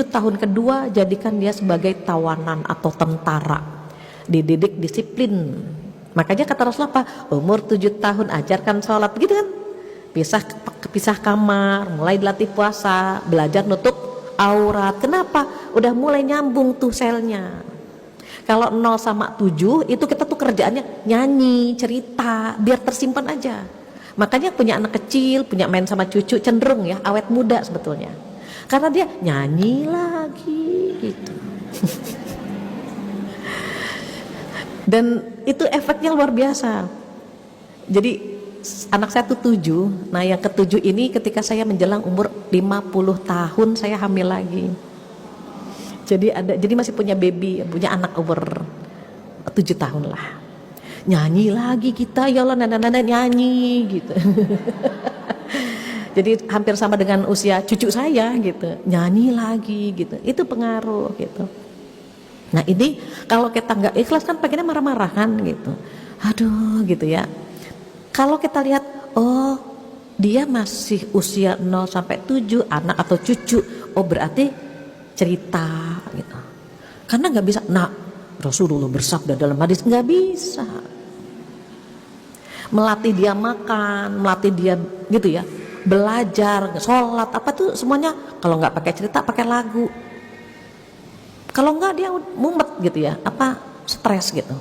tahun kedua jadikan dia sebagai tawanan atau tentara, dididik disiplin. Makanya kata Rasulullah apa? Umur 7 tahun ajarkan sholat, gitu kan? Pisah kamar, mulai dilatih puasa, belajar nutup aurat. Kenapa? Udah mulai nyambung tuh selnya. Kalau 0 sama 7 itu kita tuh kerjaannya nyanyi, cerita, biar tersimpan aja. Makanya punya anak kecil, punya main sama cucu cenderung ya awet muda sebetulnya. Karena dia nyanyi lagi gitu. Dan itu efeknya luar biasa. Jadi anak saya tuh 7. Nah yang ke-7 ini ketika saya menjelang umur 50 tahun saya hamil lagi. Jadi masih punya baby, punya anak umur 7 tahun lah. Nyanyi lagi kita, ya Allah nana nyanyi gitu. Jadi hampir sama dengan usia cucu saya gitu, nyanyi lagi gitu, itu pengaruh gitu. Nah ini kalau kita nggak ikhlas kan pengennya marah-marah kan gitu, aduh gitu ya. Kalau kita lihat, oh dia masih usia 0 sampai 7 anak atau cucu, oh berarti cerita gitu. Karena nggak bisa, nah Rasulullah bersabda dalam hadis, nggak bisa. Melatih dia makan, melatih dia gitu ya, belajar, sholat, apa tuh semuanya kalau nggak pakai cerita pakai lagu. Kalau nggak dia mumet gitu ya, apa stres gitu.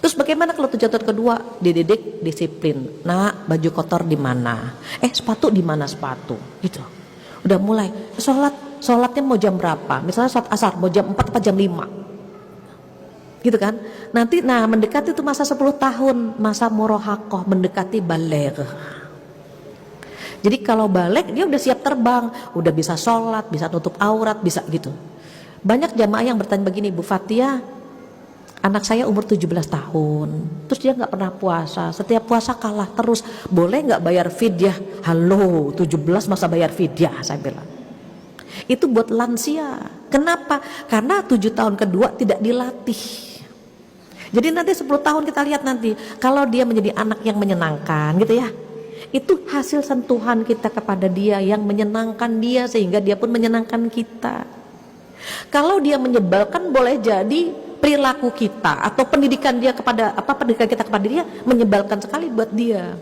Terus bagaimana kalau tujuan kedua dididik disiplin. Nah baju kotor di mana? Sepatu di mana sepatu? Gitu. Udah mulai sholatnya mau jam berapa? Misalnya sholat asar mau jam 4 atau jam 5 gitu kan. Nanti mendekati itu masa 10 tahun, masa murahakoh, mendekati baligh. Jadi kalau balik dia udah siap terbang, udah bisa sholat, bisa tutup aurat, bisa gitu. Banyak jamaah yang bertanya begini, Bu Fatia, anak saya umur 17 tahun, terus dia nggak pernah puasa, setiap puasa kalah terus, boleh nggak bayar fidyah? Halo, 17 masa bayar fidyah, saya bilang. Itu buat lansia. Kenapa? Karena 7 tahun kedua tidak dilatih. Jadi nanti 10 tahun kita lihat nanti, kalau dia menjadi anak yang menyenangkan gitu ya, itu hasil sentuhan kita kepada dia yang menyenangkan dia sehingga dia pun menyenangkan kita. Kalau dia menyebalkan, boleh jadi perilaku kita atau pendidikan kita kepada dia menyebalkan sekali buat dia.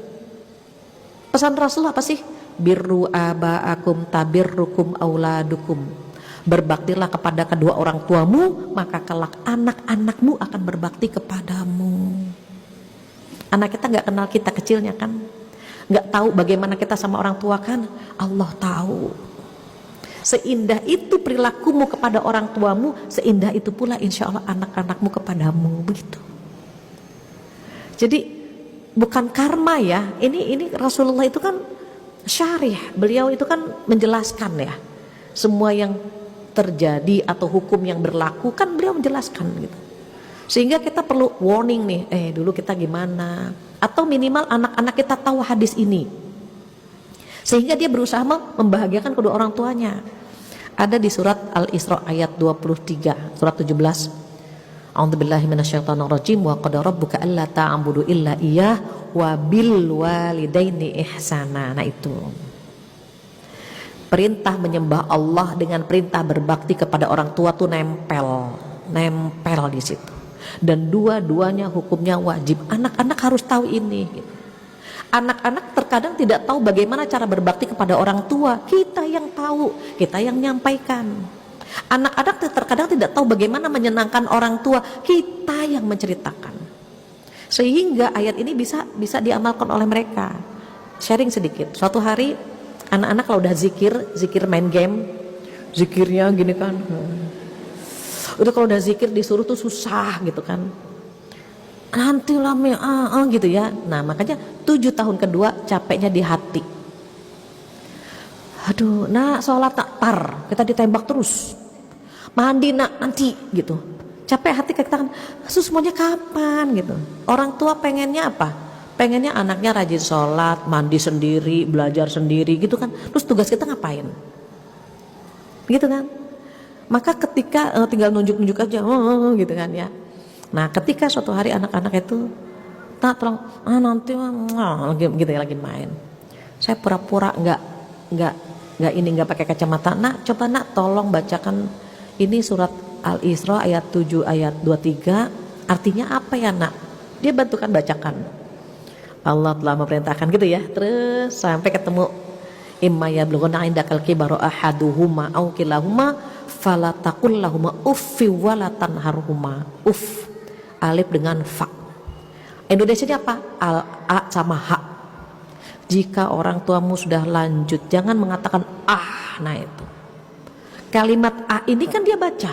Pesan Rasulullah apa sih? Birru aba'akum tabirrukum auladukum. Berbaktilah kepada kedua orang tuamu, maka kelak anak-anakmu akan berbakti kepadamu. Anak kita nggak kenal kita kecilnya kan, nggak tahu bagaimana kita sama orang tua kan, Allah tahu. Seindah itu perilakumu kepada orang tuamu, seindah itu pula insya Allah anak-anakmu kepadamu, begitu. Jadi bukan karma ya, ini Rasulullah itu kan syarih, beliau itu kan menjelaskan ya, semua yang terjadi atau hukum yang berlaku kan beliau menjelaskan gitu. Sehingga kita perlu warning nih, dulu kita gimana, atau minimal anak-anak kita tahu hadis ini, sehingga dia berusaha membahagiakan kedua orang tuanya. Ada di surat Al-Isra ayat 23, surat 17. A'udzubillahi minasyaitonirrajim, wa qad rabbuka alla ta'budu illa iyyah wa bil walidaini ihsana. Nah itu perintah menyembah Allah dengan perintah berbakti kepada orang tua tuh nempel di situ. Dan dua-duanya hukumnya wajib. Anak-anak harus tahu ini. Anak-anak terkadang tidak tahu bagaimana cara berbakti kepada orang tua. Kita yang tahu, kita yang menyampaikan. Anak-anak terkadang tidak tahu bagaimana menyenangkan orang tua. Kita yang menceritakan. Sehingga ayat ini bisa diamalkan oleh mereka. Sharing sedikit. Suatu hari anak-anak kalau udah zikir main game, zikirnya gini kan, udah kalau udah zikir disuruh tuh susah gitu kan, nanti lama gitu ya. Nah makanya 7 tahun kedua capeknya di hati. Aduh, nah sholat tar kita ditembak terus, mandi nak nanti gitu, capek hati kita kan, semuanya kapan gitu. Orang tua pengennya apa? Pengennya anaknya rajin sholat, mandi sendiri, belajar sendiri gitu kan. Terus tugas kita ngapain? Gitu kan. Maka ketika tinggal nunjuk-nunjuk aja gitu kan ya. Nah ketika suatu hari anak-anak itu tolong nanti gitu ya lagi main, saya pura-pura nggak nggak ini nggak pakai kacamata, nak coba nak tolong bacakan ini surat Al-Isra ayat 7 ayat 23 artinya apa ya nak, dia bantukan bacakan. Allah telah memerintahkan gitu ya, terus sampai ketemu imma yablughanna indakal kibaru ahaduhuma aw kilahuma fala taqul lahuma uffi wala tanharhuma. Uff alif dengan fa, Indonesianya apa? Al a sama ha. Jika orang tuamu sudah lanjut jangan mengatakan ah. Nah itu kalimat ah ini kan dia baca,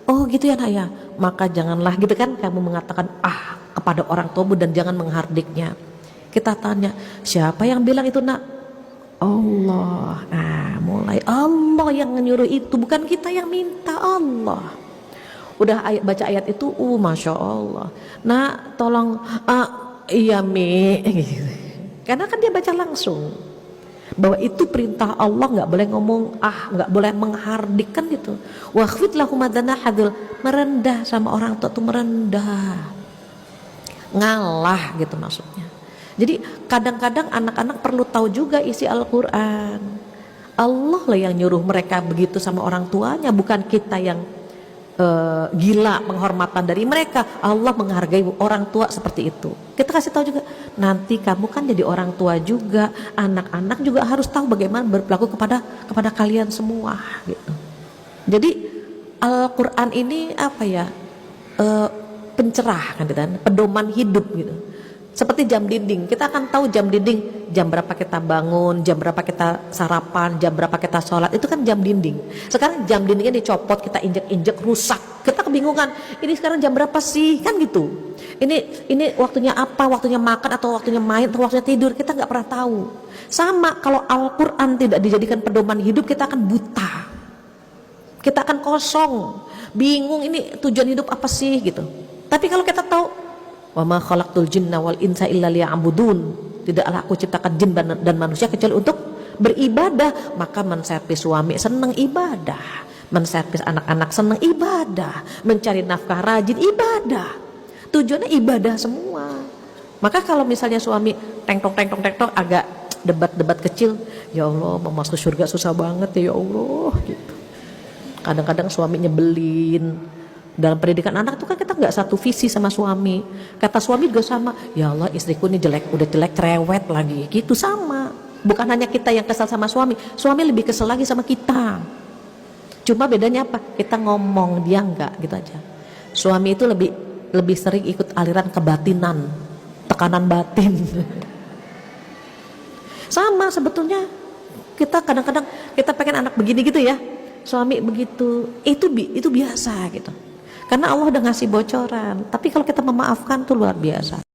oh gitu ya nak ya, maka janganlah gitu kan kamu mengatakan ah kepada orang tuamu dan jangan menghardiknya. Kita tanya siapa yang bilang itu nak? Allah. Nah mulai Allah yang menyuruh itu, bukan kita yang minta. Allah udah baca ayat itu, masya Allah. Nah tolong iya mi karena kan dia baca langsung bahwa itu perintah Allah, nggak boleh ngomong nggak boleh menghardik kan gitu. Wakhfid lahum hadil, merendah sama orang tua tuh merendah, ngalah gitu maksudnya. Jadi kadang-kadang anak-anak perlu tahu juga isi Al-Quran. Allah lah yang nyuruh mereka begitu sama orang tuanya, bukan kita yang gila penghormatan dari mereka. Allah menghargai orang tua seperti itu. Kita kasih tahu juga, nanti kamu kan jadi orang tua juga, anak-anak juga harus tahu bagaimana berperilaku kepada kalian semua gitu. Jadi Al-Quran ini apa ya, pencerah kan, pedoman hidup gitu. Seperti jam dinding, kita akan tahu jam dinding, jam berapa kita bangun, jam berapa kita sarapan, jam berapa kita sholat, itu kan jam dinding. Sekarang jam dindingnya dicopot, kita injek-injek, rusak, kita kebingungan, ini sekarang jam berapa sih, kan gitu. Ini waktunya apa, waktunya makan atau waktunya main atau waktunya tidur, kita nggak pernah tahu. Sama kalau Al-Quran tidak dijadikan pedoman hidup, kita akan buta, kita akan kosong, bingung ini tujuan hidup apa sih gitu. Tapi kalau kita tahu wa ma khalaqtul jinna wal insa illa liya'budun, tidaklah aku ciptakan jin dan manusia kecuali untuk beribadah, maka menservis suami senang ibadah, menservis anak-anak senang ibadah, mencari nafkah rajin ibadah, tujuannya ibadah semua. Maka kalau misalnya suami tengtong agak debat kecil, ya Allah mau masuk surga susah banget ya Allah gitu. Kadang-kadang suami nyebelin. Dalam pendidikan anak itu kan kita nggak satu visi sama suami. Kata suami juga sama, ya Allah istriku ini jelek, udah jelek cerewet lagi gitu, sama. Bukan hanya kita yang kesal sama suami, suami lebih kesel lagi sama kita. Cuma bedanya apa? Kita ngomong, dia enggak gitu aja. Suami itu lebih sering ikut aliran kebatinan, tekanan batin. Sama sebetulnya, kita kadang-kadang kita pengen anak begini gitu ya, suami begitu, itu biasa gitu. Karena Allah udah ngasih bocoran. Tapi kalau kita memaafkan tuh luar biasa.